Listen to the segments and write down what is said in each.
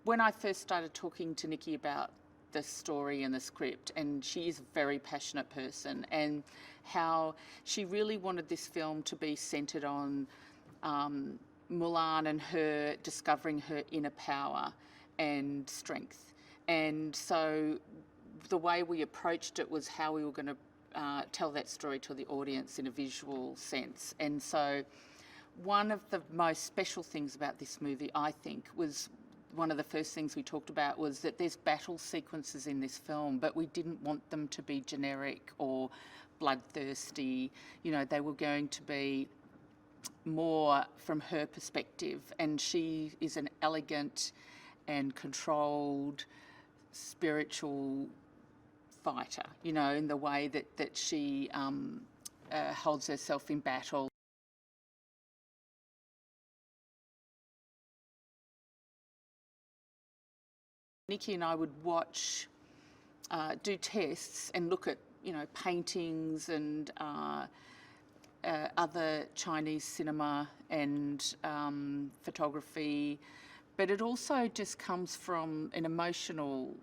when I first started talking to Niki about the story and the script, and she is a very passionate person, and how she really wanted this film to be centred on Mulan and her discovering her inner power and strength. And so the way we approached it was how we were going to tell that story to the audience in a visual sense. And so one of the most special things about this movie, I think, was one of the first things we talked about was that there's battle sequences in this film, but we didn't want them to be generic or bloodthirsty. You know, they were going to be more from her perspective, and she is an elegant and controlled spiritual fighter, you know, in the way that she holds herself in battle. Niki and I would watch, do tests and look at, you know, paintings and other Chinese cinema and photography, but it also just comes from an emotional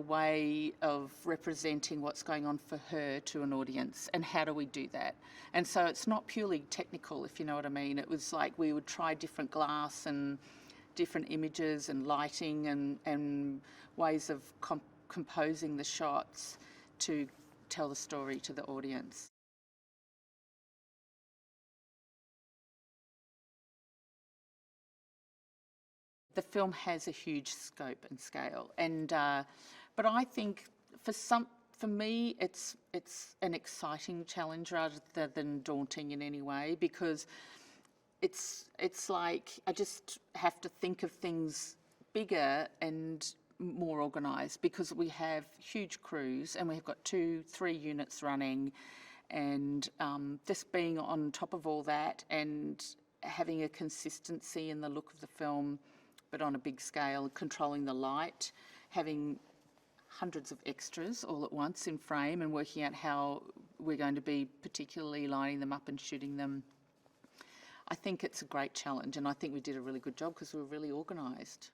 way of representing what's going on for her to an audience, and how do we do that? And so it's not purely technical, if you know what I mean. It was like we would try different glass and different images and lighting and ways of composing the shots to tell the story to the audience. The film has a huge scope and scale, and but I think for me it's an exciting challenge rather than daunting in any way, because it's like I just have to think of things bigger and more organised, because we have huge crews and we've got 2-3 units running, and just being on top of all that and having a consistency in the look of the film, but on a big scale, controlling the light, having hundreds of extras all at once in frame and working out how we're going to be particularly lining them up and shooting them. I think it's a great challenge, and I think we did a really good job because we were really organised.